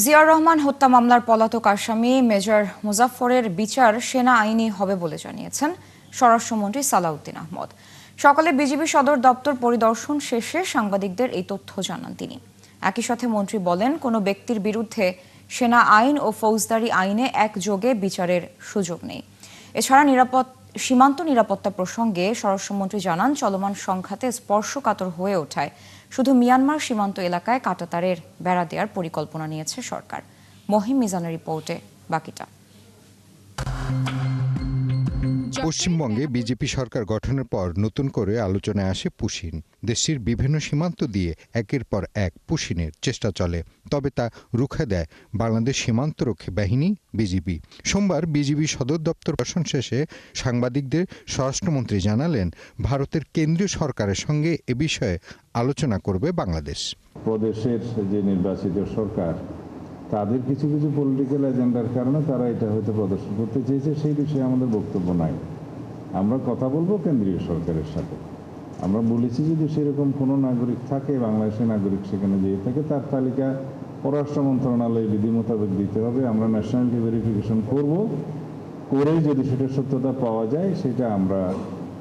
জিয়াউর রহমান হত্যা মামলার পলাতক আসামি মেজর মুজাফফরের বিচার সেনা আইনি হবে বলে জানিয়েছেন স্বরাষ্ট্রমন্ত্রী সালাউদ্দিন আহমদ। সকালে বিজিবি সদর দপ্তর পরিদর্শন শেষে সাংবাদিকদের এই তথ্য জানান তিনি। একই সাথে মন্ত্রী বলেন, কোনো ব্যক্তির বিরুদ্ধে সেনা আইন ও ফৌজদারি আইনে একযোগে বিচারের সুযোগ নেই। এছাড়া সীমান্ত নিরাপত্তা প্রসঙ্গে স্বরাষ্ট্রমন্ত্রী জানান, চলমান সংঘাতে স্পর্শকাতর হয়ে ওঠায় শুধু মিয়ানমার সীমান্ত এলাকায় কাঁটাতারের বেড়া দেওয়ার পরিকল্পনা নিয়েছে সরকার। মহিম মিজানের রিপোর্টে বাকিটা। পশ্চিমবঙ্গে বিজেপি সরকার গঠনের পর নতুন করে আলোচনায় আসে পুশিন। দেশটির বিভিন্ন সীমান্ত দিয়ে একের পর এক পুশিনের চেষ্টা চলে, তবে তা রুখে দেয় বাংলাদেশ সীমান্তরক্ষী বাহিনী বিজিবি। সোমবার বিজিবি সদর দপ্তর ভাষণ শেষে সাংবাদিকদের স্বরাষ্ট্রমন্ত্রী জানালেন, ভারতের কেন্দ্রীয় সরকারের সঙ্গে এ বিষয়ে আলোচনা করবে বাংলাদেশ। প্রদেশের যে নির্বাচিত সরকার, তাদের কিছু কিছু পলিটিক্যাল এজেন্ডার কারণে তারা এটা হয়তো প্রদর্শন করতে চেয়েছে, সেই বিষয়ে আমাদের বক্তব্য নাই। আমরা কথা বলবো কেন্দ্রীয় সরকারের সাথে। আমরা বলেছি যদি সেরকম কোনো নাগরিক থাকে, বাংলাদেশের নাগরিক সেখানে যেয়ে থাকে, তার তালিকা পররাষ্ট্র মন্ত্রণালয় বিধি মোতাবেক দিতে হবে। আমরা ন্যাশনালিটি ভেরিফিকেশন করব, করে যদি সেটা সত্যতা পাওয়া যায়, সেটা আমরা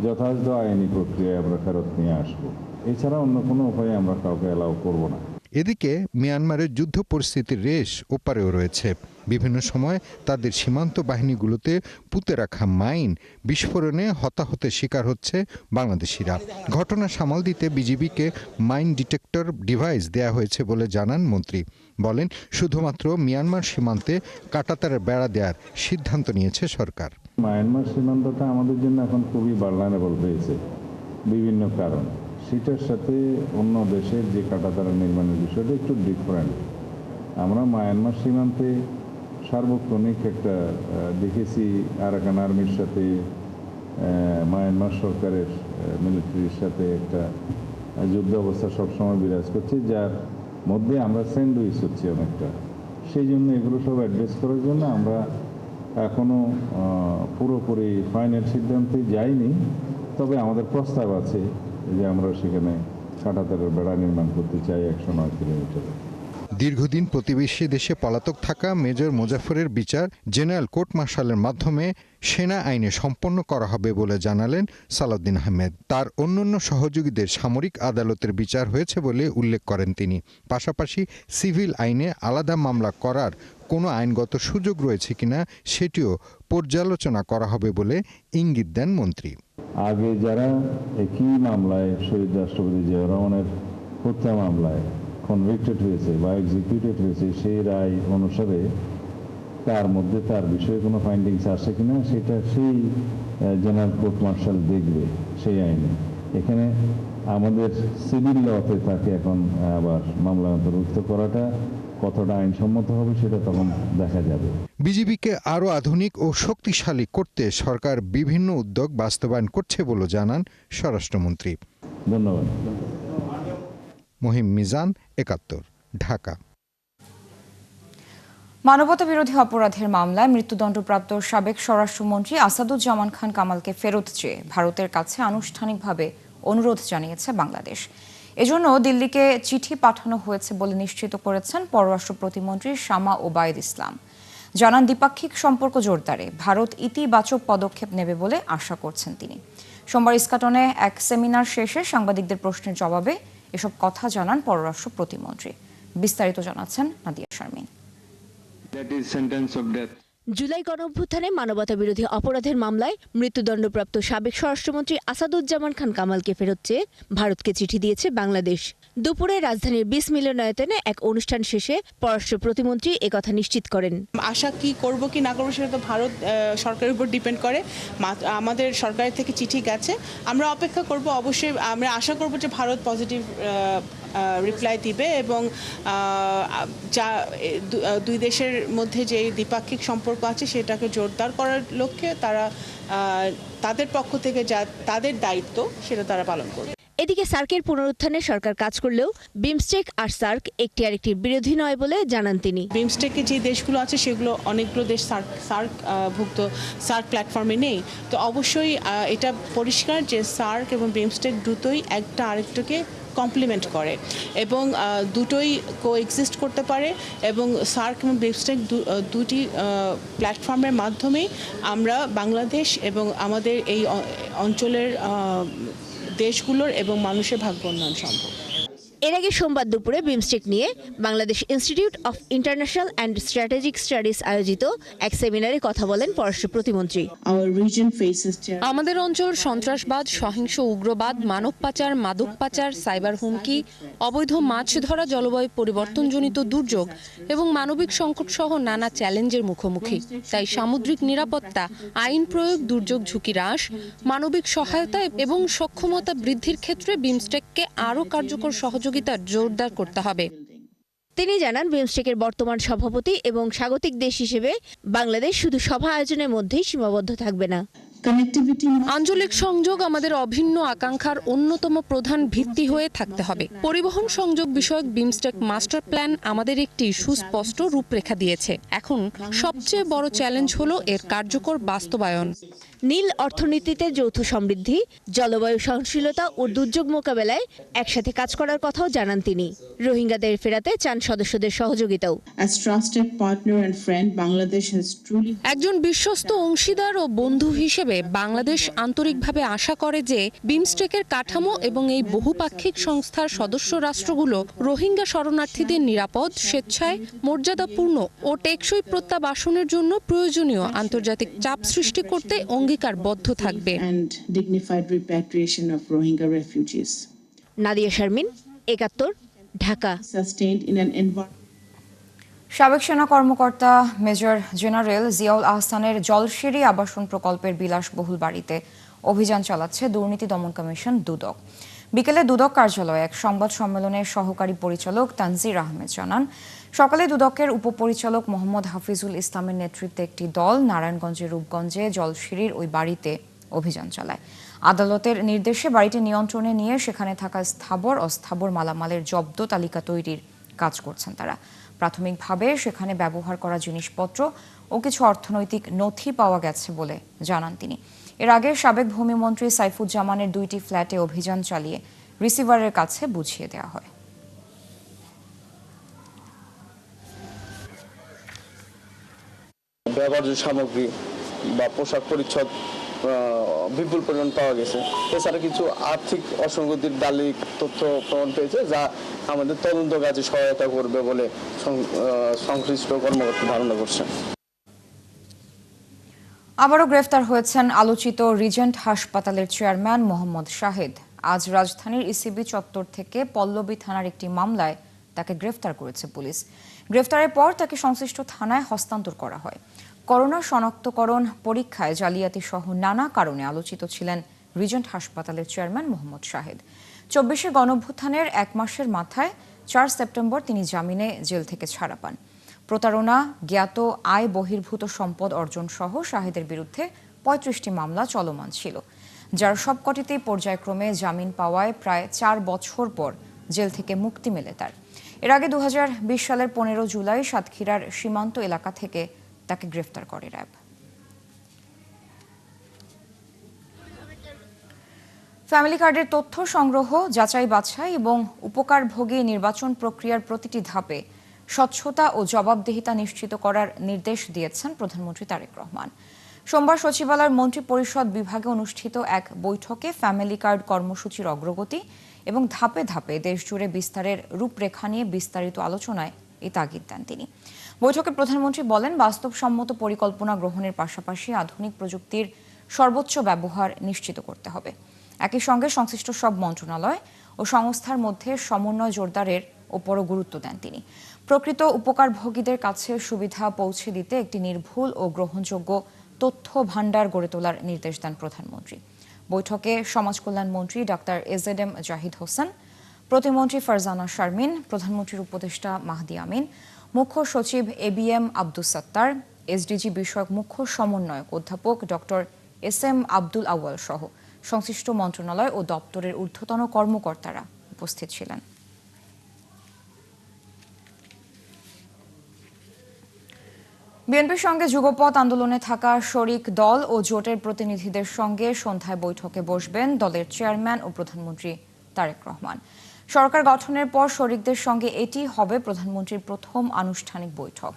যথাযথ আইনি প্রক্রিয়ায় আমরা ফেরত নিয়ে আসবো। এছাড়া অন্য কোনো উপায়ে আমরা কাউকে অ্যালাউ করব না। এদিকে মিয়ানমারের যুদ্ধ পরিস্থিতির রেশ ওপারেও রয়েছে। বিভিন্ন সময় তাদের সীমান্ত বাহিনীগুলোতে পুঁতে রাখা মাইন বিস্ফোরণে হতাহতের শিকার হচ্ছে বাংলাদেশিরা। ঘটনা সামাল দিতে বিজিবিকে মাইন ডিটেক্টর ডিভাইস দেয়া হয়েছে বলে জানান মন্ত্রী। বলেন, শুধুমাত্র মিয়ানমার সীমান্তে কাঁটাতারের বেড়া দেওয়ার সিদ্ধান্ত নিয়েছে সরকার। মায়ানমার সীমান্তটা আমাদের জন্য এখন খুবই ভালনারেবল হয়েছে বিভিন্ন কারণে। সেটার সাথে অন্য দেশের যে কাঁটাতারা নির্মাণের বিষয়টা একটু ডিফারেন্ট। আমরা মায়ানমার সীমান্তে সার্বক্ষণিক একটা দেখেছি আরাকান আর্মির সাথে মায়ানমার সরকারের মিলিটারির সাথে একটা যুদ্ধ অবস্থা সবসময় বিরাজ করছে, যার মধ্যে আমরা স্যান্ডউইচ হচ্ছি অনেকটা। সেই জন্য এগুলো সব অ্যাড্রেস করার জন্য আমরা এখনো পুরোপুরি ফাইনাল সিদ্ধান্তে যাইনি, তবে আমাদের প্রস্তাব আছে যে আমরা সেখানে কাঁটাতারের বেড়া নির্মাণ করতে চাই 109 কিলোমিটার। দীর্ঘদিন প্রতিবেশী দেশে পলাতক থাকা মেজর মুজাফফরের বিচার জেনারেল কোর্ট মার্শালের মাধ্যমে সেনা আইনে সম্পন্ন করা হবে বলে জানালেন সালাউদ্দিন আহমেদ। তার অন্যান্য সহযোগীদের সামরিক আদালতের বিচার হয়েছে বলে উল্লেখ করেন তিনি। পাশাপাশি সিভিল আইনে আলাদা মামলা করার কোনো আইনগত সুযোগ রয়েছে কিনা সেটিও পর্যালোচনা করা হবে বলে ইঙ্গিত দেন মন্ত্রী। আগে যারা একই মামলায় শহীদ রাষ্ট্রপতি জিয়াউর রহমানের হত্যা মামলায় কনভিক্টেড হয়েছে বা এক্সিকিউটেড হয়েছে, সেই রায় অনুসারে তার মধ্যে তার বিষয়ে কোনো ফাইন্ডিংস আসে কিনা সেটা সেই জেনারেল কোর্ট মার্শাল দেখবে সেই আইনে। এখানে আমাদের সিভিল লতে তাকে এখন আবার মামলা অন্তর্ভুক্ত করাটা কতটা আইনসম্মত হবে সেটা তখন দেখা যাবে। বিজিবিকে আরও আধুনিক ও শক্তিশালী করতে সরকার বিভিন্ন উদ্যোগ বাস্তবায়ন করছে বলে জানান স্বরাষ্ট্রমন্ত্রী। ধন্যবাদ। মহিম মিজান, ৭১, ঢাকা। মানবতাবিরোধী অপরাধের মামলায় মৃত্যুদণ্ডপ্রাপ্ত সাবেক স্বরাষ্ট্রমন্ত্রী আসাদুজ্জামান খান কামালকে ফেরত চেয়ে ভারতের কাছে আনুষ্ঠানিকভাবে অনুরোধ জানিয়েছে বাংলাদেশ। এজন্য দিল্লিকে চিঠি পাঠানো হয়েছে বলে নিশ্চিত করেছেন পররাষ্ট্র প্রতিমন্ত্রী শামা ওবায়দ ইসলাম। জানান, দ্বিপাক্ষিক সম্পর্ক জোরদারে ভারত ইতিবাচক পদক্ষেপ নেবে বলে আশা করছেন তিনি। সোমবার ইস্কাটনে এক সেমিনার শেষে সাংবাদিকদের প্রশ্নের জবাবে এসব কথা জানান পররাষ্ট্র প্রতিমন্ত্রী। বিস্তারিত জানাচ্ছেন নাদিয়া শারমিন। জুলাই গণঅভ্যুত্থানে মানবতাবিরোধী অপরাধের মামলায় মৃত্যুদণ্ডপ্রাপ্ত সাবেক স্বরাষ্ট্রমন্ত্রী আসাদুজ্জামান খান কামালকে ফেরত চেয়ে ভারতকে চিঠি দিয়েছে বাংলাদেশ। দুপুরে রাজধানীর ২০ মিলনায়তনে এক অনুষ্ঠান শেষে পররাষ্ট্র প্রতিমন্ত্রী একথা নিশ্চিত করেন। আশা কি করব কি না করবো সেটা তো ভারত সরকারের উপর ডিপেন্ড করে। আমাদের সরকারের থেকে চিঠি গেছে, আমরা অপেক্ষা করব। অবশ্যই আমরা আশা করব যে ভারত পজিটিভ রিপ্লাই দিবে এবং যা দুই দেশের মধ্যে যে দ্বিপাক্ষিক সম্পর্ক আছে সেটাকে জোরদার করার লক্ষ্যে তারা তাদের পক্ষ থেকে যা তাদের দায়িত্ব সেটা তারা পালন করবে। এদিকে সার্কের পুনরুত্থানে সরকার কাজ করলেও বিমস্টেক আর সার্ক একটি আরেকটির বিরোধী নয় বলে জানান তিনি। বিমস্টেকে যে দেশগুলো আছে সেগুলো অনেকগুলো দেশ সার্ক ভুক্ত সার্ক প্ল্যাটফর্মে নেই। তো অবশ্যই এটা পরিষ্কার যে সার্ক এবং বিমস্টেক দ্রুতই একটা আরেকটাকে কমপ্লিমেন্ট করে এবং দুটোই কোএক্সিস্ট করতে পারে এবং সার্ক এবং বিমস্টেক দুটি প্ল্যাটফর্মের মাধ্যমেই আমরা বাংলাদেশ এবং আমাদের এই অঞ্চলের দেশগুলোর এবং মানুষের ভাগ্য উন্নয়ন সম্ভব। এর আগে সোমবার দুপুরে বিমস্টেক নিয়ে Bangladesh institute of international and strategic studies আয়োজিত এক সেমিনারে কথা বলেন পররাষ্ট্র প্রতিমন্ত্রী। আমাদের অঞ্চল সন্ত্রাসবাদ, সহিংস উগ্রবাদ, মানব পাচার, মাদক পাচার, সাইবার হুমকি, অবৈধ মাছ ধরা, জলবায়ু পরিবর্তনজনিত দুর্যোগ এবং মানবিক সংকট সহ নানা চ্যালেঞ্জের মুখোমুখি। তাই সামুদ্রিক নিরাপত্তা, আইন প্রয়োগ, দুর্যোগ ঝুঁকি হ্রাস, মানবিক সহায়তা এবং সক্ষমতা বৃদ্ধির ক্ষেত্রে বিমস্টেককে আরও কার্যকর সহযোগিতা জোরদার করতে হবে। তিনি জানান, বিমস্টেকের বর্তমান সভাপতি এবং স্বাগতিক দেশ হিসেবে বাংলাদেশ শুধু সভা আয়োজনের মধ্যেই সীমাবদ্ধ থাকবে না। আঞ্চলিক সংযোগ আমাদের অভিন্ন আকাঙ্ক্ষার অন্যতম প্রধান ভিত্তি হয়ে থাকতে হবে। পরিবহন সংযোগ বিষয়ক বিমস্টেক মাস্টার প্ল্যান আমাদের একটি সুস্পষ্ট রূপরেখা দিয়েছে। এখন সবচেয়ে বড় চ্যালেঞ্জ হলো এর কার্যকর বাস্তবায়ন। নীল অর্থনীতিতে যৌথ সমৃদ্ধি, জলবায়ু সহনশীলতা ও দুর্যোগ মোকাবেলায় একসাথে কাজ করার কথাও জানান তিনি। রোহিঙ্গাদের ফেরাতে চান সদস্যদের সহযোগিতাও। একজন বিশ্বস্ত অংশীদার ও বন্ধু হিসেবে বাংলাদেশ আন্তরিকভাবে আশা করে যে বিমস্টেকের কাঠামো এবং এই বহুপাক্ষিক সংস্থার সদস্য রাষ্ট্রগুলো রোহিঙ্গা শরণার্থীদের নিরাপদ, স্বেচ্ছায়, মর্যাদাপূর্ণ ও টেকসই প্রত্যাবাসনের জন্য প্রয়োজনীয় আন্তর্জাতিক চাপ সৃষ্টি করতে অঙ্গীকারবদ্ধ থাকবে। নাদিয়া শারমিন, ৭১, ঢাকা। সাবেক সেনা কর্মকর্তা মেজর জেনারেল জিয়াউল আহসানের জলসিঁড়ি আবাসন প্রকল্পের বিলাসবহুল বাড়িতে অভিযান চালাচ্ছে দুর্নীতি দমন কমিশন দুদক। বিকেলে দুদক কার্যালয়ে এক সংবাদ সম্মেলনে সহকারী পরিচালক তানজির আহমেদ জানান, সকালে দুদকের উপপরিচালক মোহাম্মদ হাফিজুল ইসলামের নেতৃত্বে একটি দল নারায়ণগঞ্জের রূপগঞ্জে জলসিঁড়ির ওই বাড়িতে অভিযান চালায়। আদালতের নির্দেশে বাড়িটি নিয়ন্ত্রণে নিয়ে সেখানে থাকা স্থাবর অস্থাবর মালামালের জব্দ তালিকা তৈরির কাজ করছেন তারা। প্রাথমিকভাবে সেখানে ব্যবহার করা জিনিসপত্র ও কিছু অর্থনৈতিক নথি পাওয়া গেছে বলে জানান তিনি। এর আগে সাবেক ভূমিমন্ত্রী সাইফুজ্জামানের 2টি ফ্ল্যাটে অভিযান চালিয়ে রিসিভারের কাছে বুঝিয়ে দেওয়া হয়। ব্যবহার্য সামগ্রী বা পোশাক পরিচ্ছদ বিপুল পরিমাণ পাওয়া গেছে। এছাড়া কিছু আর্থিক অসঙ্গতির দালিলিক তথ্য প্রমাণ পেয়েছে, যা আমাদের তদন্ত কাজে সহায়তা করবে বলে সংশ্লিষ্ট কর্মকর্তা ধারণা করছেন। আবারও গ্রেফতার হয়েছেন আলোচিত রিজেন্ট হাসপাতালের চেয়ারম্যান মোহাম্মদ শাহেদ। আজ রাজধানীর ইসিবি চত্বর থেকে পল্লবী থানার একটি মামলায় তাকে গ্রেফতার করেছে পুলিশ। গ্রেফতারের পর তাকে সংশ্লিষ্ট থানায় হস্তান্তর করা হয়। করোনা শনাক্তকরণ পরীক্ষায় জালিয়াতি সহ নানা কারণে আলোচিত ছিলেন রিজেন্ট হাসপাতালের চেয়ারম্যান মোহাম্মদ শাহেদ। 24শে গণঅভ্যুত্থানের 1 মাসের মাথায় 4 সেপ্টেম্বর তিনি জামিনে জেল থেকে ছাড়া পান। প্রতারণা, জ্ঞাত আয় বহির্ভূত সম্পদ অর্জন সহ শাহেদের বিরুদ্ধে 35টি মামলা চলমান ছিল, যার সবকটিতেই পর্যায়ক্রমে জামিন পাওয়ায় প্রায় 4 বছর পর জেল থেকে মুক্তি মেলে তার। এর আগে 2020 সালের 15 জুলাই সাতক্ষীরার সীমান্ত এলাকা থেকে তাকে গ্রেফতার করে র্যাব। ফ্যামিলি কার্ডের তথ্য সংগ্রহ, যাচাই বাছাই এবং উপকারভোগী নির্বাচন প্রক্রিয়ার প্রতিটি ধাপে স্বচ্ছতা ও জবাবদিহিতা নিশ্চিত করার নির্দেশ দিয়েছেন প্রধানমন্ত্রী তারেক রহমান। সোমবার সচিবালয়ের মন্ত্রী পরিষদ বিভাগে অনুষ্ঠিত এক বৈঠকে ফ্যামিলি কার্ড কর্মসূচির অগ্রগতি এবং ধাপে ধাপে দেশজুড়ে বিস্তারের রূপরেখা নিয়ে বিস্তারিত আলোচনায় এই তাগিদ দেন তিনি। বৈঠকে প্রধানমন্ত্রী বলেন, বাস্তবসম্মত পরিকল্পনা গ্রহণের পাশাপাশি আধুনিক প্রযুক্তির সর্বোচ্চ ব্যবহার নিশ্চিত করতে হবে। একই সঙ্গে সংশ্লিষ্ট সব মন্ত্রণালয় ও সংস্থার মধ্যে সমন্বয় জোরদারের ওপরও গুরুত্ব দেন তিনি। প্রকৃত উপকারভোগীদের কাছে সুবিধা পৌঁছে দিতে একটি নির্ভুল ও গ্রহণযোগ্য তথ্য ভাণ্ডার গড়ে তোলার নির্দেশ দেন প্রধানমন্ত্রী। বৈঠকে সমাজকল্যাণ মন্ত্রী ডাক্তার এজেডএম জাহিদ হোসেন, প্রতিমন্ত্রী ফারজানা শারমিন, প্রধানমন্ত্রীর উপদেষ্টা মাহদি আমিন, মুখ্য সচিব এবিএম আব্দুস সাত্তার, এসডিজি বিষয়ক মুখ্য সমন্বয়ক অধ্যাপক ডক্টর এসএম আব্দুল আউয়াল সহ সংশ্লিষ্ট মন্ত্রণালয় ও দপ্তরের ঊর্ধ্বতন কর্মকর্তারা উপস্থিত ছিলেন। বিএনপির সঙ্গে যুগপৎ আন্দোলনে থাকা শরিক দল ও জোটের প্রতিনিধিদের সঙ্গে সন্ধ্যায় বৈঠকে বসবেন দলের চেয়ারম্যান ও প্রধানমন্ত্রী তারেক রহমান। সরকার গঠনের পর শরিকদের সঙ্গে এটি হবে প্রধানমন্ত্রীর প্রথম আনুষ্ঠানিক বৈঠক।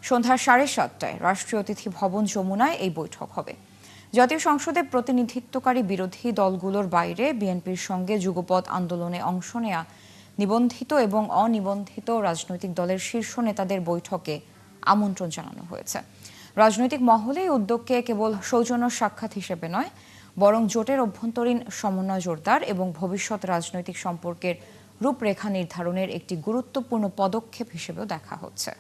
সন্ধ্যা 7:30টায় রাষ্ট্রীয় অতিথি ভবন যমুনায় এই বৈঠক হবে। জাতীয় সংসদে প্রতিনিধিত্বকারী বিরোধী দলগুলোর বাইরে বিএনপির সঙ্গে যুগপৎ আন্দোলনে অংশ নেয়া নিবন্ধিত এবং অনিবন্ধিত রাজনৈতিক দলের শীর্ষ নেতাদের বৈঠকে আমন্ত্রণ জানানো হয়েছে। রাজনৈতিক মহলে এই উদ্যোগকে কেবল সৌজন্য সাক্ষাৎ হিসেবে নয়, বরং জোটের অভ্যন্তরীণ সমন্বয় জোরদার এবং ভবিষ্যৎ রাজনৈতিক সম্পর্কের রূপরেখা নির্ধারণের একটি গুরুত্বপূর্ণ পদক্ষেপ হিসেবেও দেখা হচ্ছে।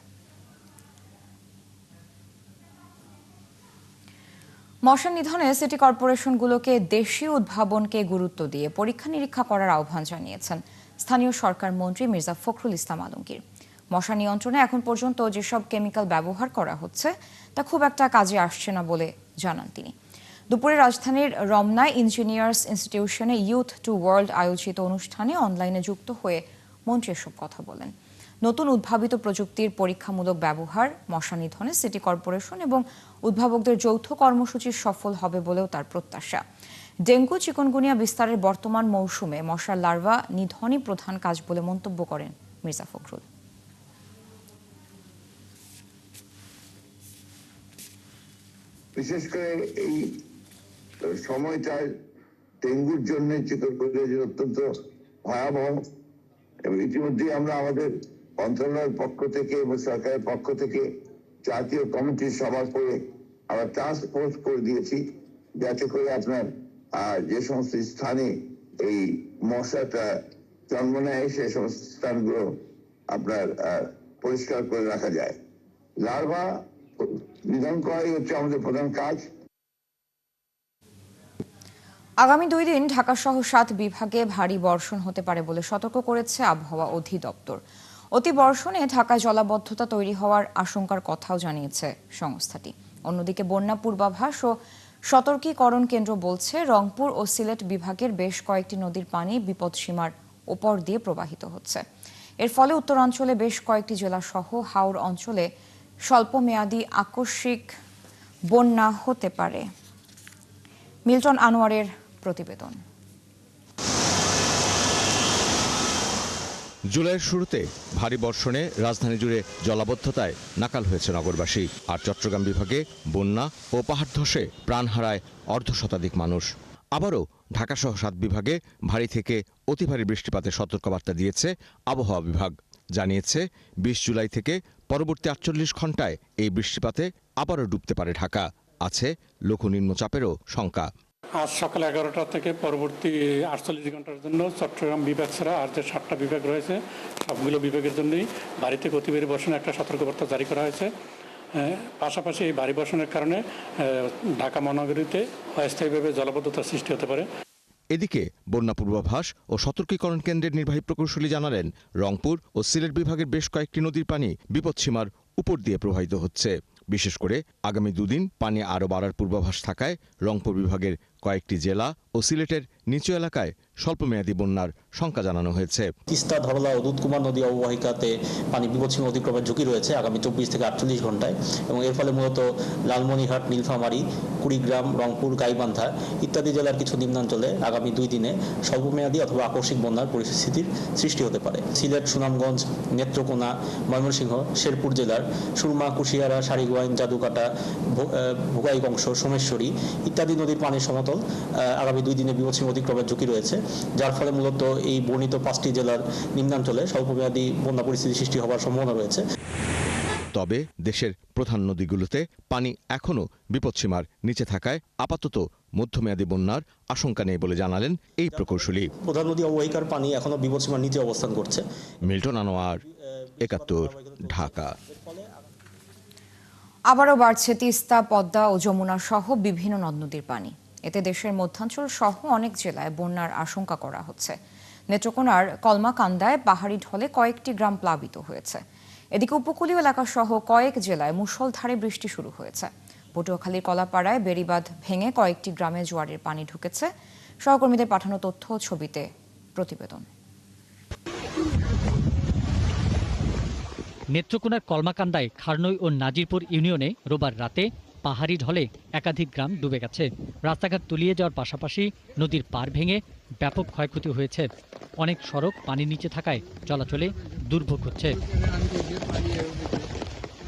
মশা নিধনে সিটি কর্পোরেশনগুলোকে দেশীয় উদ্ভাবনকে গুরুত্ব দিয়ে পরীক্ষা নিরীক্ষা করার আহ্বান জানিয়েছেন স্থানীয় সরকার মন্ত্রী মির্জা ফখরুল ইসলাম আলমগীর। মশা নিয়ন্ত্রণে এখন পর্যন্ত যেসব কেমিক্যাল ব্যবহার করা হচ্ছে তা খুব একটা কাজে আসছে না বলে জানান তিনি। দুপুরে রাজধানীর রমনায় ইঞ্জিনিয়ার্স ইনস্টিটিউশনে ইউথ টু ওয়ার্ল্ড আয়োজিত অনুষ্ঠানে অনলাইনে যুক্ত হয়ে মন্ত্রী এসব কথা বলেন। নতুন উদ্ভাবিত প্রযুক্তির পরীক্ষামূলক ব্যবহার মশা নিধনে সিটি কর্পোরেশন এবং উদ্ভাবকদের যৌথ কর্মসূচি সফল হবে বলেও তার প্রত্যাশা। ডেঙ্গু চিকুনগুনিয়া বিস্তারের বর্তমান মৌসুমে মশার লার্ভা নিধনই প্রধান কাজ বলে মন্তব্য করেন মির্জা ফখরুল। বিশেষ করে এই সময়টা ডেঙ্গুর জন্য চিকুনগুনিয়া অত্যন্ত ভয়াবহ এবং ইতিমধ্যে আমরা আমাদের মন্ত্রণালয়ের পক্ষ থেকে এবং সরকারের পক্ষ থেকে জাতীয় কমিটির সভা করে আমরা টাস্ক ফোর্স করে দিয়েছি, যাতে করে আপনার যে সমস্ত স্থানে এই মশাটা জন্ম নেয় সেই সমস্ত স্থানগুলো আপনার পরিষ্কার করে রাখা যায়। লার্ভা নিধন করাই হচ্ছে আমাদের প্রধান কাজ। আগামী 2 দিন ঢাকা সহ 7 বিভাগে ভারী বর্ষণ হতে পারে বলে সতর্ক করেছে আবহাওয়া অধিদপ্তর। অতি বর্ষণে ঢাকায় জলাবদ্ধতা তৈরি হওয়ার আশঙ্কার কথাও জানিয়েছে সংস্থাটি। অন্যদিকে বন্যা পূর্বাভাস ও সতর্কীকরণ কেন্দ্র বলছে রংপুর ও সিলেট বিভাগের বেশ কয়েকটি নদীর পানি বিপদসীমার ওপর দিয়ে প্রবাহিত হচ্ছে। এর ফলে উত্তরাঞ্চলে বেশ কয়েকটি জেলা সহ হাওড় অঞ্চলে স্বল্পমেয়াদী আকস্মিক বন্যা হতে পারে। মিল্টন আনোয়ারের প্রতিবেদন। জুলাইয়ের শুরুতে ভারী বর্ষণে রাজধানী জুড়ে জলাবদ্ধতায় নাকাল হয়েছে নগরবাসী। আর চট্টগ্রাম বিভাগে বন্যা ও পাহাড় ধসে প্রাণ হারায় অর্ধশতাধিক মানুষ। আবারও ঢাকাসহ 7 বিভাগে ভারী থেকে অতি ভারী বৃষ্টিপাতের সতর্কবার্তা দিয়েছে আবহাওয়া বিভাগ। জানিয়েছে 20 জুলাই থেকে পরবর্তী 48 ঘণ্টায় এই বৃষ্টিপাতে আবারও ডুবতে পারে ঢাকা। আছে লঘু নিম্নচাপেরও শঙ্কা। আজ সকাল 11টা থেকে পরবর্তী 48 ঘন্টার জন্য চট্টগ্রাম বিভাগ ছাড়া আর যে 7টা বিভাগ রয়েছে সবগুলো বিভাগের জন্যই ভারী থেকে অতি ভারী বর্ষণের একটা সতর্কবার্তা জারি করা হয়েছে। পাশাপাশি এই ভারী বর্ষণের কারণে ঢাকা মহানগরীতে অস্থায়ীভাবে জলাবদ্ধতার সৃষ্টি হতে পারে। এদিকে বন্যা পূর্বাভাস ও সতর্কীকরণ কেন্দ্রের নির্বাহী প্রকৌশলী জানালেন, রংপুর ও সিলেট বিভাগের বেশ কয়েকটি নদীর পানি বিপদসীমার উপর দিয়ে প্রবাহিত হচ্ছে। বিশেষ করে আগামী 2 দিন পানি আরও বাড়ার পূর্বাভাস থাকায় রংপুর বিভাগের কয়েকটি জেলা ও সিলেটের নিচু এলাকায় স্বল্পমেয়াদী বন্যার শঙ্কা জানানো হয়েছে। তিস্তা, ধরলা ও দুধকুমার নদী অববাহিকাতে পানি বিপদসীমা অতিক্রমের ঝুঁকি রয়েছে আগামী 24 থেকে 48 ঘন্টায় এবং এর ফলে মূলত লালমনিরহাট, নীলফামারী, কুড়িগ্রাম, রংপুর, গাইবান্ধা ইত্যাদি জেলার কিছু নিম্নাঞ্চলে আগামী 2 দিনে স্বল্পমেয়াদী অথবা আকস্মিক বন্যার পরিস্থিতির সৃষ্টি হতে পারে। সিলেট, সুনামগঞ্জ, নেত্রকোনা, ময়মনসিংহ, শেরপুর জেলার সুরমা, কুশিয়ারা, সারিগোয়াইন, জাদুকাটা, ভোগাইবংশ, সোমেশ্বরী ইত্যাদি নদীর পানির সমতল আগামী 2 দিনে বিপদসীমা অতিক্রমের ঝুঁকি রয়েছে, যার ফলে মূলত এই বর্ণিত 5টি জেলার নিম্নাঞ্চলে স্বল্পমেয়াদী বন্যা পরিস্থিতি সৃষ্টি হওয়ার সম্ভাবনা রয়েছে। তবে দেশের প্রধান নদীগুলোতে পানি এখনও বিপদসীমার নিচে থাকায় আপাতত মধ্যমেয়াদী বন্যার আশঙ্কা নেই বলে জানালেন এই প্রকৌশলী। প্রধান নদী অববাহিকার পানি এখনো বিপদসীমার নিচে অবস্থান করছে। মিল্টন আনোয়ার, 71, ঢাকা। আবারও বাড়ছে তিস্তা, পদ্মা ও যমুনা সহ বিভিন্ন নদ নদীর পানি। এতে দেশের মধ্যাঞ্চল সহ অনেক জেলায় বন্যার আশঙ্কা করা হচ্ছে। নেত্রকোনার কলমাকান্দায় পাহাড়ি ঢলে কয়েকটি গ্রাম প্লাবিত হয়েছে। এদিকে উপকূলীয় এলাকা সহ কয়েক জেলায় মুষলধারে বৃষ্টি শুরু হয়েছে। পটুয়াখালীর কলাপাড়ায় বেড়িবাঁধ ভেঙে কয়েকটি গ্রামে জোয়ারের পানি ঢুকেছে। সহকর্মীদের পাঠানো তথ্য ও ছবিতে প্রতিবেদন। নেত্রকোনার কলমাকান্দায় খারনই ও নাজিরপুর ইউনিয়নে রোববার রাতে পাহাড়ি ঢলে একাধিক গ্রাম ডুবে গেছে। রাস্তাঘাট তলিয়ে যাওয়ার পাশাপাশি নদীর পাড় ভেঙে ব্যাপক ক্ষয়ক্ষতি হয়েছে। অনেক সড়ক পানির নিচে থাকায় চলাচলে দুর্ভোগ হচ্ছে।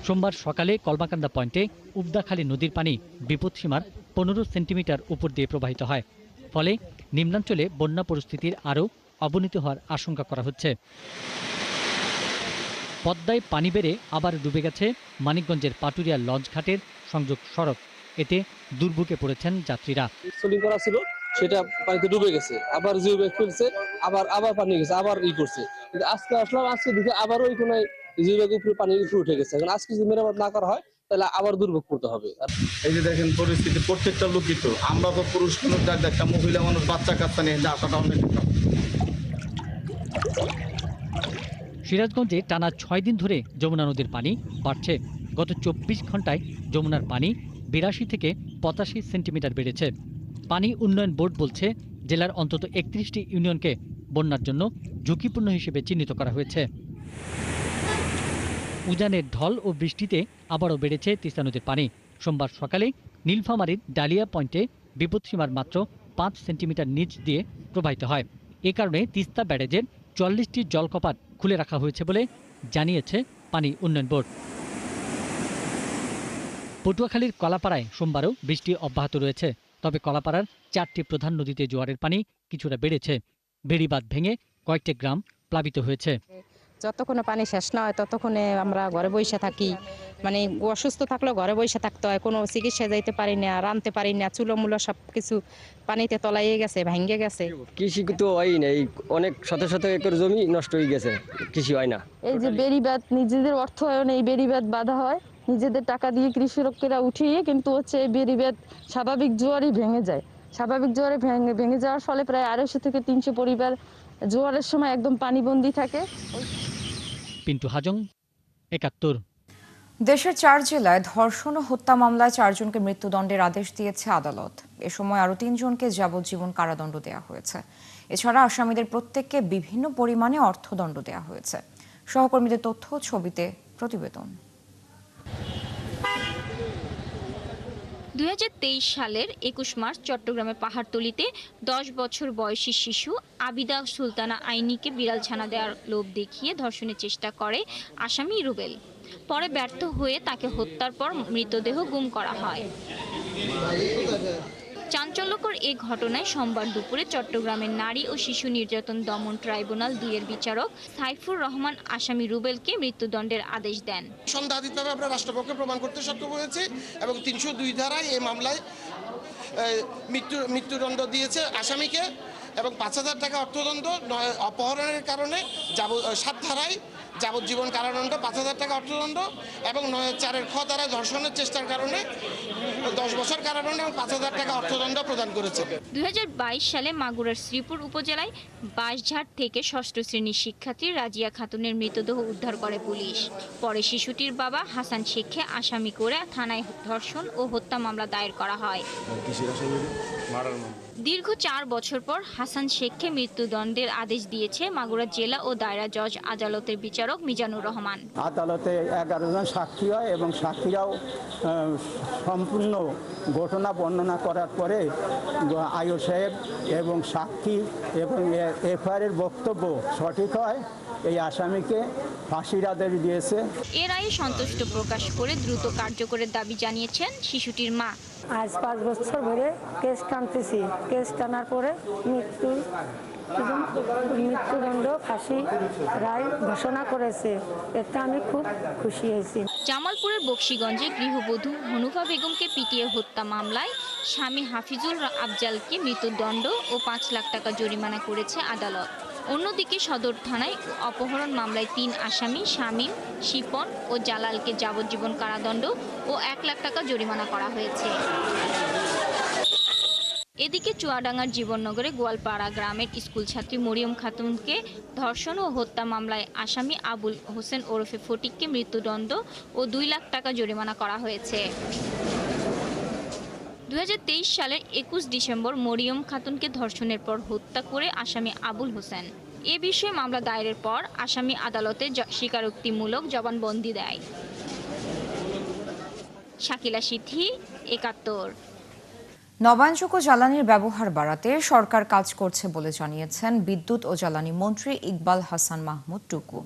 সোমবার সকালে কলমাকান্দা পয়েন্টে উবদাখালী নদীর পানি বিপদসীমার 15 সেন্টিমিটার উপর দিয়ে প্রবাহিত হয়। ফলে নিম্নাঞ্চলে বন্যা পরিস্থিতির আরও অবনতি হওয়ার আশঙ্কা করা হচ্ছে। পদ্মায় পানি বেড়ে আবার ডুবে গেছে মানিকগঞ্জের পাটুরিয়া লঞ্চ ঘাটের সংযোগ সড়ক। এতে দুর্ভোগে পড়েছেন যাত্রীরা। সোলিং করা ছিল সেটা পানিতে ডুবে গেছে, আবার জিও ব্যাগ ফেলছে, আবার পানি গেছে, আবার করছে। কিন্তু আজকে আসলাম, আজকে দেখে আবারও ওই কোনায় জিও ব্যাগ উপরে পানি উঠে গেছে। এখন আজকে যদি মেরামত না করা হয় তাহলে আবার দুর্ভোগ করতে হবে। এই যে দেখেন পরিস্থিতি, প্রত্যেকটা লোকিত। আমরা তো পুরুষ মানুষ, একটা মহিলা মানুষ, বাচ্চা কাচ্চা নিয়ে আসাটা অনেক। সিরাজগঞ্জে টানা 6 দিন ধরে যমুনা নদীর পানি বাড়ছে। গত 24 ঘন্টায় যমুনার পানি 82 থেকে 85 সেন্টিমিটার বেড়েছে। পানি উন্নয়ন বোর্ড বলছে, জেলার অন্তত 31টি ইউনিয়নকে বন্যার জন্য ঝুঁকিপূর্ণ হিসেবে চিহ্নিত করা হয়েছে। উজানের ঢল ও বৃষ্টিতে আবারও বেড়েছে তিস্তা নদীর পানি। সোমবার সকালে নীলফামারীর ডালিয়া পয়েন্টে বিপদসীমার মাত্র 5 সেন্টিমিটার নিচ দিয়ে প্রবাহিত হয়। এ কারণে তিস্তা ব্যারেজের 40টি জলকপাট খুলে রাখা হয়েছে বলে জানিয়েছে পানি উন্নয়ন বোর্ড। পটুয়াখালীর কলাপাড়ায় সোমবারও বৃষ্টি অব্যাহত রয়েছে। তবে কলাপাড়ার 4টি প্রধান নদীতে জোয়ারের পানি কিছুটা বেড়েছে। বেড়িবাঁধ ভেঙে কয়েকটি গ্রাম প্লাবিত হয়েছে। যতক্ষণে পানি শেষ না হয় ততক্ষণে আমরা ঘরে বসে থাকি। মানে অসুস্থ থাকলেও ঘরে বসে থাকতে হয়, কোনো চিকিৎসা যাইতে পারি না, রাঁধতে পারি না, চুলোমুলো সব কিছু পানিতে তলাইয়ে গেছে, ভেঙে গেছে। কৃষি তো হয় না, অনেক শত শত একর জমি নষ্ট হয়ে গেছে, কৃষি হয় না। এই যে বেড়িবাঁধ, নিজেদের অর্থায়নে এই বেড়িবাঁধ বাঁধা হয়, নিজেদের টাকা দিয়ে কৃষকেরা উঠিয়ে, কিন্তু হচ্ছে এই বেড়িবাঁধ স্বাভাবিক জোয়ারই ভেঙে যায়। স্বাভাবিক জোয়ারে ভেঙে যাওয়ার ফলে প্রায় 250 থেকে 300 পরিবার জোয়ারের সময় একদম পানিবন্দী থাকে। পিন্টু হাজং, 71। দেশের 4 জেলায় ধর্ষণ ও হত্যা মামলায় 4 জনকে মৃত্যুদণ্ডের আদেশ দিয়েছে আদালত। এ সময় আরও 3 জনকে যাবজ্জীবন কারাদণ্ড দেওয়া হয়েছে। এছাড়া আসামিদের প্রত্যেককে বিভিন্ন পরিমাণে অর্থদণ্ড দেওয়া হয়েছে। সহকর্মীদের তথ্য, ছবিতে প্রতিবেদন। 2023 সালের 21 মার্চ চট্টগ্রামের পাহাড়তলীতে 10 বছর বয়সী শিশু আবিদা সুলতানা আইনিকে বিড়াল ছানা দেওয়ার লোভ দেখিয়ে ধর্ষণের চেষ্টা করে আসামি রুবেল। পরে ব্যর্থ হয়ে তাকে হত্যার পর মৃতদেহ গুম করা হয়। চাঞ্চল্যকর এ ঘটনায় সোমবার দুপুরে চট্টগ্রামের নারী ও শিশু নির্যাতন দমন ট্রাইব্যুনাল 2 এর বিচারক সাইফুর রহমান আসামি রুবেলকে মৃত্যুদণ্ডের আদেশ দেন। সন্দেহাতীতভাবে আমরা রাষ্ট্রপক্ষে প্রমাণ করতে সক্ষম হয়েছি এবং 302 ধারায় এই মামলায় মৃত্যুদণ্ড দিয়েছে আসামিকে এবং 5,000 টাকা অর্থদণ্ড, অপহরণের কারণে 7 ধারায় যাবজ্জীবন কারাদণ্ড, 5,000 টাকা অর্থদণ্ড এবং 9(4) খ ধারায় ধর্ষণের চেষ্টার কারণে 10 বছর কারাদণ্ড এবং 5,000 টাকা অর্থদণ্ড প্রদান করেছে। 2022 সালে মাগুরার শ্রীপুর উপজেলায় বাঁশঝাড় থেকে 6ষ্ঠ শ্রেণীর শিক্ষার্থী রাজিয়া খাতুনের মৃতদেহ উদ্ধার করে পুলিশ। পরে শিশুটির বাবা হাসান শেখকে আসামি করে থানায় ধর্ষণ ও হত্যা মামলা দায়ের করা হয়। দীর্ঘ 4 বছর পর হাসান শেখকে মৃত্যুদণ্ডের আদেশ দিয়েছে মাগুরা জেলা ও দায়রা জজ আদালতের বিচারক মিজানুর রহমান। আদালতে 11 জন সাক্ষী হয় এবং সাক্ষীরাও সম্পূর্ণ ঘটনা বর্ণনা করার পরে আইও সাহেব এবং সাক্ষী এবং এফআইআর বক্তব্য সঠিক হয়, এই আসামিকে ফাঁসির আদেশ দিয়েছে। এর রায়ে সন্তুষ্ট প্রকাশ করে দ্রুত কার্যকরের দাবি জানিয়েছেন শিশুটির মা। আজ 5 বছর ধরে কেস টানতেছি, কেস টানার পরে মৃত্যুদণ্ড ফাঁসি রায় ঘোষণা করেছে, এতে আমি খুব খুশি হয়েছি। জামালপুরের বকশীগঞ্জে গৃহবধূ হনুফা বেগমকে পিটিয়ে হত্যা মামলায় স্বামী হাফিজুল আফজালকে মৃত্যুদণ্ড ও 5 লাখ টাকা জরিমানা করেছে আদালত। অন্যদিকে সদর থানায় অপহরণ মামলায় 3 আসামি শামীম, শিপন ও জালালকে যাবজ্জীবন কারাদণ্ড ও 1 লাখ টাকা জরিমানা করা হয়েছে। এদিকে চুয়াডাঙ্গার জীবননগরে গোয়ালপাড়া গ্রামের স্কুল ছাত্রী মরিয়ম খাতুনকে ধর্ষণ ও হত্যা মামলায় আসামি আবুল হোসেন ওরফে ফটিককে মৃত্যুদণ্ড ও 2 লাখ টাকা জরিমানা করা হয়েছে। 2023 সালের 21 ডিসেম্বর মরিয়ম খাতুনকে ধর্ষণের পর হত্যা করে আসামি আবুল হোসেন। এ বিষয়ে মামলা দায়েরের পর আসামি আদালতে স্বীকারোক্তিমূলক জবানবন্দি দেয়। শাকিলা সিদ্ধি, 71। নবায়নযোগ্য জ্বালানির ব্যবহার বাড়াতে সরকার কাজ করছে বলে জানিয়েছেন বিদ্যুৎ ও জ্বালানি মন্ত্রী ইকবাল হাসান মাহমুদ টুকু।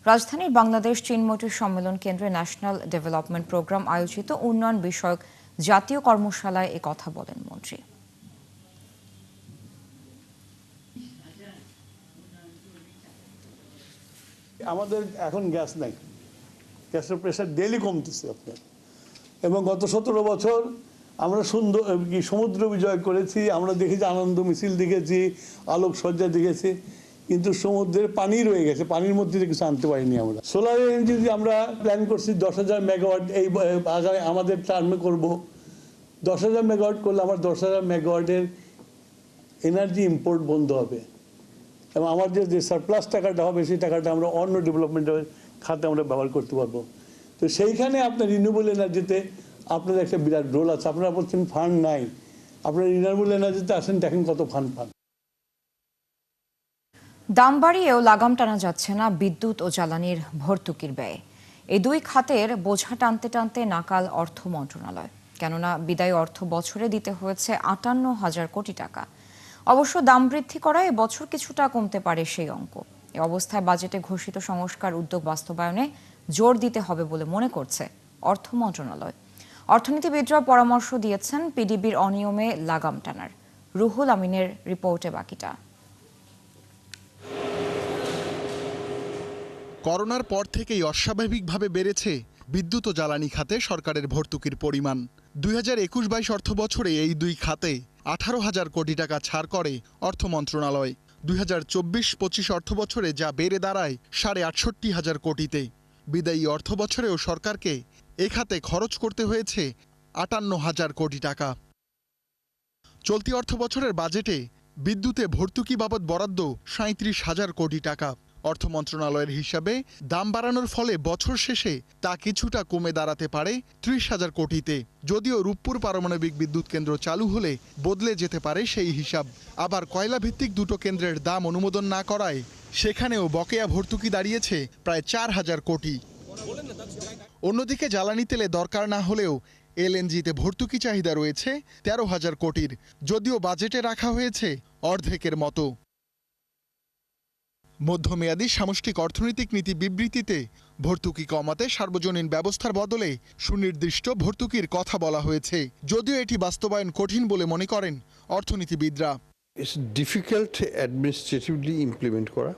রাজধানীর বাংলাদেশ চীনমৈত্রী সম্মেলন কেন্দ্রে ন্যাশনাল ডেভেলপমেন্ট প্রোগ্রাম আয়োজিত উন্নয়ন বিষয়ক জাতীয় কর্মশালায় এ কথা বলেন মন্ত্রী। আমাদের এখন গ্যাস নাই, গ্যাসের প্রেশার ডেইলি কমতেছে আপনার, এবং গত 17 বছর আমরা সমুদ্র বিজয় করেছি, আমরা দেখেছি আনন্দ মিছিল দেখেছি, আলোকসজ্জা দেখেছি, কিন্তু সমুদ্রের পানি রয়ে গেছে, পানির মধ্যে কিছু আনতে পারিনি আমরা। সোলার এনার্জি আমরা প্ল্যান করছি 10,000 মেগাওয়াট এই আগামী আমাদের টার্মে করব। 10,000 মেগাওয়াট করলে আমার 10,000 মেগাওয়াটের এনার্জি ইম্পোর্ট বন্ধ হবে, এবং আমাদের যে সারপ্লাস টাকাটা হবে সেই টাকাটা আমরা অন্য ডেভেলপমেন্টের খাতে আমরা ব্যবহার করতে পারবো। তো সেইখানে আপনার রিনিউয়েবল এনার্জিতে আপনাদের একটা বিরাট রোল আছে। আপনারা বলছেন ফান্ড নাই, আপনারা রিনিউয়েবল এনার্জিতে আসেন, দেখেন কত ফান্ড পান। দাম বাড়িয়েও লাগাম টানা যাচ্ছে না বিদ্যুৎ ও জ্বালানির ভর্তুকির ব্যয়। এই দুই খাতের বোঝা টানতে টানতে নাকাল অর্থ মন্ত্রণালয়, কেননা বিদায়ী অর্থ বছরে দিতে হয়েছে 58,000 কোটি টাকা। অবশ্য দাম বৃদ্ধি করায় এবছর কিছুটা কমতে পারে সেই অঙ্ক। এ অবস্থায় বাজেটে ঘোষিত সংস্কার উদ্যোগ বাস্তবায়নে জোর দিতে হবে বলে মনে করছে অর্থ মন্ত্রণালয়। অর্থনীতিবিদরা পরামর্শ দিয়েছেন পিডিবির অনিয়মে লাগাম টানার। রুহুল আমিনের রিপোর্টে বাকিটা। করোনার পর থেকেই অস্বাভাবিকভাবে বেড়েছে বিদ্যুৎ ও জ্বালানি খাতে সরকারের ভর্তুকির পরিমাণ। 2021-22 অর্থ বছরে এই দুই খাতে 18,000 কোটি টাকা ছাড় করে অর্থ মন্ত্রণালয়। 2024-25 অর্থ বছরে যা বেড়ে দাঁড়ায় 68,500 কোটিতে। বিদায়ী অর্থ বছরেও সরকারকে এ খাতে খরচ করতে হয়েছে 58,000 কোটি টাকা। চলতি অর্থ বছরের বাজেটে বিদ্যুতে ভর্তুকি বাবদ বরাদ্দ 37,000 কোটি টাকা। অর্থ মন্ত্রণালয়ের হিসাবে দাম বাড়ানোর ফলে বছর শেষে তা কিছুটা কমে দাঁড়াতে পারে 30,000 কোটিতে। যদিও রূপপুর পারমাণবিক বিদ্যুৎ কেন্দ্র চালু হলে বদলে যেতে পারে সেই হিসাব। আবার কয়লা ভিত্তিক দুটো কেন্দ্রের দাম অনুমোদন না করায় সেখানেও বকেয়া ভর্তুকি দাঁড়িয়েছে প্রায় 4,000 কোটি। অন্যদিকে জ্বালানি তেলে দরকার না হলেও এলএনজিতে ভর্তুকি চাহিদা রয়েছে 13,000 কোটির, যদিও বাজেটে রাখা হয়েছে অর্ধেকের মতো। মধ্যমেয়াদী সামষ্টিক অর্থনৈতিক নীতি বিবৃতিতে ভর্তুকি কমাতে সার্বজনীন ব্যবস্থার বদলে সুনির্দিষ্ট ভর্তুকির কথা বলা হয়েছে, যদিও এটি বাস্তবায়ন কঠিন বলে মনে করেন অর্থনীতিবিদরা। ইটস ডিফিকাল্ট অ্যাডমিনিস্ট্রেটিভলি ইমপ্লিমেন্ট করা।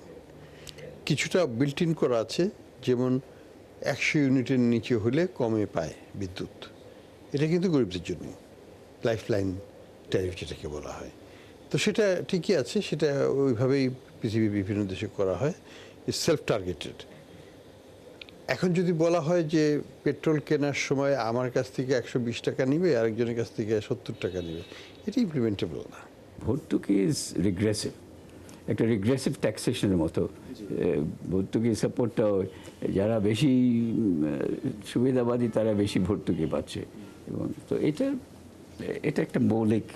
কিছুটা বিল্ট ইন করা আছে, যেমন 100 ইউনিটের নিচে হলে কমে পায় বিদ্যুৎ। এটা কিন্তু গরিবদের জন্য লাইফলাইন ট্যারিফ যেটাকে বলা হয়। তো সেটা ঠিকই আছে, সেটা ওইভাবেই পৃথিবীর বিভিন্ন দেশে করা হয়, সেলফ টার্গেটেড। এখন যদি বলা হয় যে পেট্রোল কেনার সময় আমার কাছ থেকে 120 টাকা নিবে, আরেকজনের কাছ থেকে 70 টাকা নিবে, এটা ইমপ্লিমেন্টেবল না। ভর্তুকি ইজ রিগ্রেসিভ, একটা রিগ্রেসিভ ট্যাক্সেশনের মতো। ভর্তুকি সাপোর্টটা যারা বেশি সুবিধাবাদী তারা বেশি ভর্তুকি পাচ্ছে, এবং তো এটা একটা মৌলিক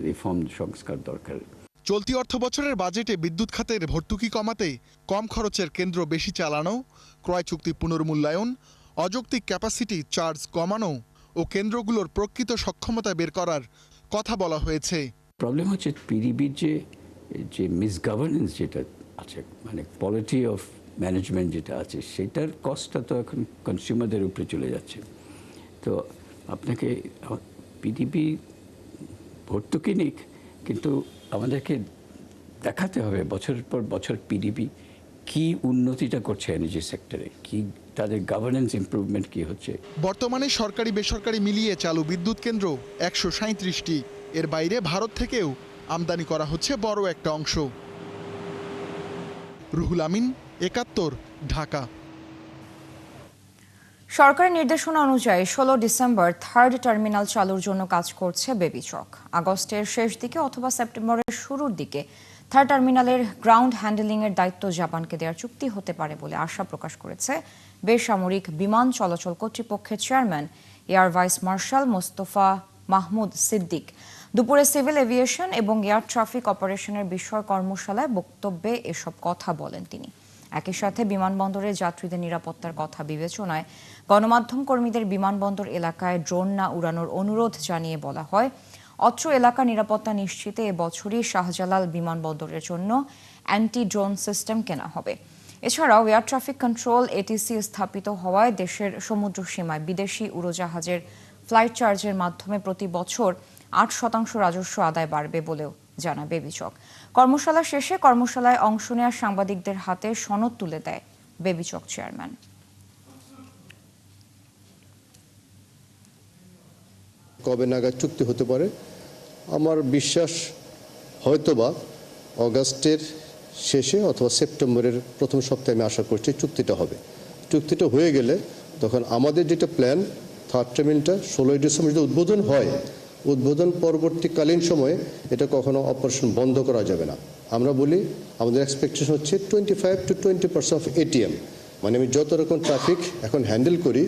রিফর্ম সংস্কার দরকার। চলতি অর্থ বছরের বাজেটে বিদ্যুৎ খাতের ভর্তুকি কমাতে কম খরচের কেন্দ্র বেশি চালানো, ক্রয় চুক্তি পুনর্মূল্যায়ন, অযৌক্তিক ক্যাপাসিটি চার্জ কমানো ও কেন্দ্রগুলোর প্রকৃত সক্ষমতা বের করার কথা বলা হয়েছে। প্রবলেম হচ্ছে পিডিবির যে মিসগভর্নেন্স যেটা আছে, মানে কোয়ালিটি অফ ম্যানেজমেন্ট যেটা আছে, সেটার কস্টটা তো এখন কনজিউমারদের উপরে চলে যাচ্ছে। তো আপনাকে পিডিবি ভর্তুকি নিক, কিন্তু আমাদেরকে দেখাতে হবে বছরের পর বছর পিডিবি কি উন্নতিটা করছে এনার্জি সেক্টরে, কি তাদের গভর্নেন্স ইমপ্রুভমেন্ট কি হচ্ছে। বর্তমানে সরকারি বেসরকারি মিলিয়ে চালু বিদ্যুৎ কেন্দ্র 137টি। এর বাইরে ভারত থেকেও আমদানি করা হচ্ছে বড় একটা অংশ। রুহুল আমিন, 71, ঢাকা। সরকারের নির্দেশনা অনুযায়ী 16 ডিসেম্বর থার্ড টার্মিনাল চালুর জন্য কাজ করছে বেবি চক। আগস্টের শেষ দিকে অথবা সেপ্টেম্বরের শুরুর দিকে থার্ড টার্মিনালের গ্রাউন্ড হ্যান্ডেলিংয়ের দায়িত্ব জাপানকে দেওয়ার চুক্তি হতে পারে বলে আশা প্রকাশ করেছে বেসামরিক বিমান চলাচল কর্তৃপক্ষের chairman air vice marshal Mostafa Mahmud Siddique. দুপুরে সিভিল এভিয়েশন এবং এয়ার ট্রাফিক অপারেশনের বিষয় কর্মশালায় বক্তব্যে এসব কথা বলেন তিনি। একই সাথে বিমানবন্দরে যাত্রীদের নিরাপত্তার কথা বিবেচনায় গণমাধ্যম কর্মীদের বিমানবন্দর এলাকায় ড্রোন না উড়ানোর অনুরোধ জানিয়ে বলা হয়, অত্র এলাকার নিরাপত্তা নিশ্চিতে এবছরই শাহজালাল বিমানবন্দরের জন্য অ্যান্টি ড্রোন সিস্টেম কেনা হবে। এছাড়াও এয়ার ট্রাফিক কন্ট্রোল এটিসি স্থাপিত হওয়ায় দেশের সমুদ্র সীমায় বিদেশি উড়োজাহাজের ফ্লাইট চার্জের মাধ্যমে প্রতি বছর 8% রাজস্ব আদায় বাড়বে বলেও জানাবে বেবিচক। কর্মশালা শেষে কর্মশালায় অংশ নেওয়া সাংবাদিকদের হাতে সনদ তুলে দেয় বেবিচক চেয়ারম্যান। কবে নাগাদ চুক্তি হতে পারে? আমার বিশ্বাস হয়তোবা অগাস্টের শেষে অথবা সেপ্টেম্বরের প্রথম সপ্তাহে আমি আশা করছি চুক্তিটা হবে। চুক্তিটা হয়ে গেলে তখন আমাদের যেটা প্ল্যান, থার্ড টার্মিনালটা 16 ডিসেম্বর যদি উদ্বোধন হয়, উদ্বোধন পরবর্তীকালীন সময়ে এটা কখনো অপারেশন বন্ধ করা যাবে না। আমরা বলি আমাদের এক্সপেকটেশন হচ্ছে 25 to 20% অফ এটিএম, মানে আমি যত রকম ট্রাফিক এখন হ্যান্ডেল করি,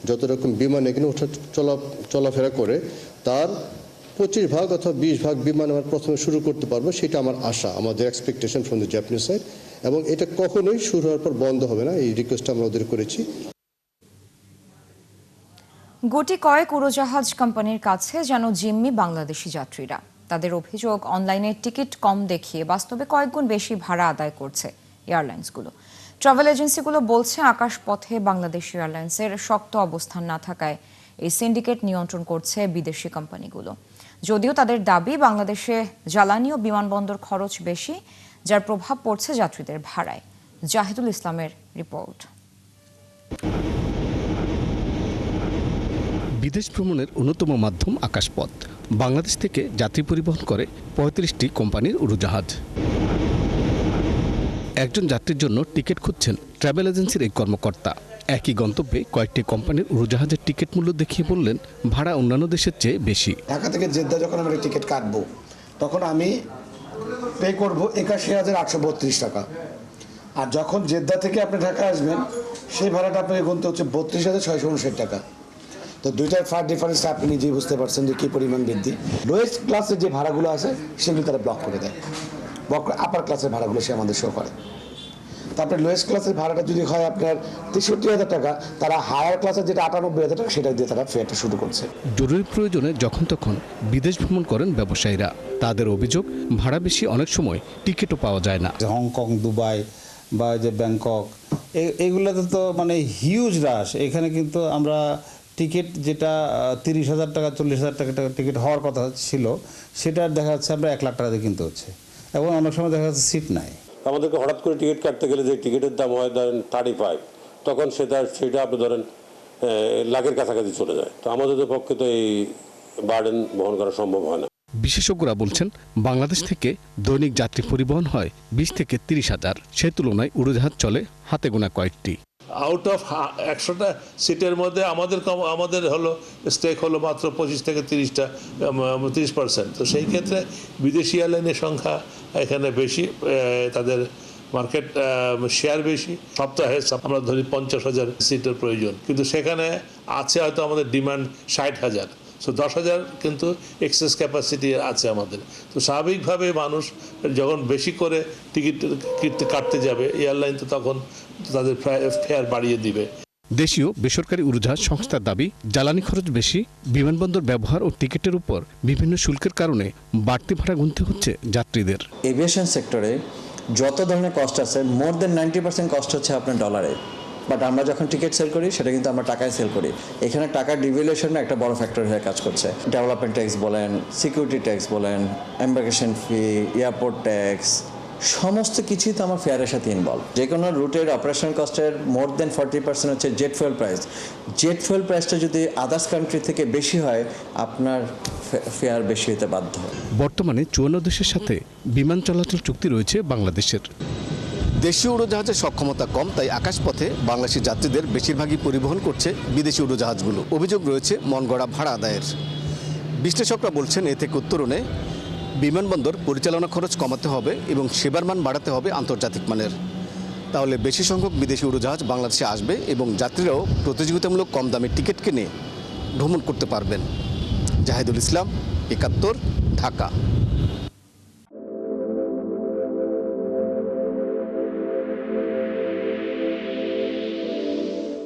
যত রকম বিমান এখানে চলাফেরা করে, তার 25% অথবা 20% বিমান আমরা প্রথমে শুরু করতে পারবো, সেটা আমার আশা, আমাদের expectation from the Japanese side. এবং এটা কখনোই শুরু হওয়ার পর বন্ধ হবে না, এই রিকোয়েস্ট আমরা ওদের করেছি। গুটি কয়েক উড়োজাহাজ কোম্পানির কাছে যেন জিম্মি বাংলাদেশি যাত্রীরা। তাদের অভিযোগ, অনলাইনে টিকিট কম দেখিয়ে বাস্তবে কয়েক গুণ বেশি ভাড়া আদায় করছে এয়ারলাইন্সগুলো। ট্রাভেল এজেন্সিগুলো বলছে আকাশপথে বাংলাদেশ এয়ারলাইন্সের শক্ত অবস্থান না থাকায় এই সিন্ডিকেট নিয়ন্ত্রণ করছে বিদেশি কোম্পানিগুলো। যদিও তাদের দাবি, বাংলাদেশে জ্বালানি ও বিমানবন্দর খরচ বেশি, যার প্রভাব পড়ছে যাত্রীদের ভাড়ায়। জাহিদুল ইসলামের রিপোর্ট। বিদেশ ভ্রমণের অন্যতম মাধ্যম আকাশপথ। বাংলাদেশ থেকে যাত্রী পরিবহন করে 35টি কোম্পানির উড়োজাহাজ। একজন যাত্রীর জন্য টিকিট খুঁজছেন ট্রাভেল এজেন্সির এই কর্মকর্তা। একই গন্তব্যে কয়েকটি কোম্পানির উড়োজাহাজের টিকিট মূল্য দেখিয়ে বললেন, ভাড়া অন্যান্য দেশের চেয়ে বেশি। ঢাকা থেকে জেদ্দা যখন আমরা টিকিট কাটবো, তখন আমি পে করবো 81,832 টাকা। আর যখন জেদ্দা থেকে আপনি ঢাকা আসবেন, সেই ভাড়াটা আপনাকে গুনতে হচ্ছে 32,659 টাকা। তো দুইটার ফার ডিফারেন্সটা আপনি নিজেই বুঝতে পারছেন যে কী পরিমাণ বৃদ্ধি। লোয়েস্ট ক্লাসের যে ভাড়াগুলো আছে সেগুলো তারা ব্লক করে দেয়, আপার ক্লাসের ভাড়াগুলো সে আমাদের শো করে। তারপরে লোয়েস্ট ক্লাসের ভাড়াটা যদি হয় আপনার 63,000 টাকা, তারা হায়ার ক্লাসের যেটা 98,000 টাকা, সেটা দিয়ে তারা ফেয়ারটা শুরু করছে। জরুরি প্রয়োজনে যখন তখন বিদেশ ভ্রমণ করেন ব্যবসায়ীরা। তাদের অভিযোগ, ভাড়া বেশি, অনেক সময় টিকিটও পাওয়া যায় না। হংকং, দুবাই বা যে ব্যাংকক, এগুলোতে তো মানে হিউজ রাশ। এখানে কিন্তু আমরা টিকিট যেটা 30,000 টাকা 40,000 টাকা টিকিট হওয়ার কথা ছিল, সেটা দেখা যাচ্ছে আমরা 1 লাখ টাকা দিয়ে কিনতে হচ্ছে, এবং অনেক সময় দেখা যাচ্ছে সিট নাই। আমাদেরকে হঠাৎ করে টিকিট কাটতে গেলে যে টিকিটের দাম হয় ধরেন 35, তখন সেটা আপনি ধরেন লাখের কাছাকাছি চলে যায়। তো আমাদের পক্ষে তো এই বার্ডেন বহন করা সম্ভব হয় না। বিশেষজ্ঞরা বলছেন, বাংলাদেশ থেকে দৈনিক যাত্রী পরিবহন হয় 20 থেকে 30,000। সেই তুলনায় উড়োজাহাজ চলে হাতে গোনা কয়েকটি। আউট অফ 100টা সিটের মধ্যে আমাদের হলো স্টেক হলো মাত্র 25 থেকে 30%। তো সেই ক্ষেত্রে বিদেশি এয়ারলাইনের সংখ্যা এখানে বেশি, তাদের মার্কেট শেয়ার বেশি। সপ্তাহে আমরা ধরি 50,000 সিটের প্রয়োজন, কিন্তু সেখানে আছে হয়তো আমাদের ডিমান্ড 60,000। সো 10,000 কিন্তু এক্সেস ক্যাপাসিটি আছে আমাদের। তো স্বাভাবিকভাবে মানুষ যখন বেশি করে টিকিট কাটতে যাবে, এয়ারলাইন তো তখন তাদের ফেয়ার বাড়িয়ে দিবে। দেশীয় বেসরকারি উড়োজাহাজ সংস্থার দাবি, জ্বালানি খরচ বেশি, বিমানবন্দর ব্যবহার ও টিকিটের উপর বিভিন্ন শুল্কের কারণে বাড়তি ভাড়া গুনতে হচ্ছে যাত্রীদের। এভিয়েশন সেক্টরে যত ধরনের কস্ট আছে, মোর দেন 90% কস্ট হচ্ছে আপনার ডলারে। বাট আমরা যখন টিকিট সেল করি, সেটা কিন্তু আমরা টাকায় সেল করি। এখানে টাকার ডিভ্যালুয়েশন একটা বড় ফ্যাক্টর হয়ে কাজ করছে। ডেভেলপমেন্ট ট্যাক্স বলেন, সিকিউরিটি ট্যাক্স বলেন, এমবার্কেশন ফি, এয়ারপোর্ট ট্যাক্স, সমস্ত কিছুই তো আমার ফেয়ারের সাথে ইনভলভ। যে কোনো রুটের অপারেশনাল কস্টের মোর দেন 40% হচ্ছে jet fuel price. Jet fuel প্রাইসটা যদি আদার্স কান্ট্রি থেকে বেশি হয়, আপনার ফেয়ার বেশি হতে বাধ্য। বর্তমানে 54 দেশের সাথে বিমান চলাচল চুক্তি রয়েছে বাংলাদেশের। দেশীয় উড়োজাহাজের সক্ষমতা কম, তাই আকাশপথে বাংলাদেশি যাত্রীদের বেশিরভাগই পরিবহন করছে বিদেশি উড়োজাহাজগুলো। অভিযোগ রয়েছে মন গড়া ভাড়া আদায়ের। বিশ্লেষকরা বলছেন, এ থেকে উত্তরণে বিমানবন্দর পরিচালনা খরচ কমাতে হবে এবং সেবার মান বাড়াতে হবে আন্তর্জাতিক মানের। তাহলে বেশি সংখ্যক বিদেশি উড়োজাহাজ বাংলাদেশে আসবে এবং যাত্রীরাও প্রতিযোগিতামূলক কম দামে টিকিট কিনে ভ্রমণ করতে পারবেন। জাহিদুল ইসলাম, 71, ঢাকা।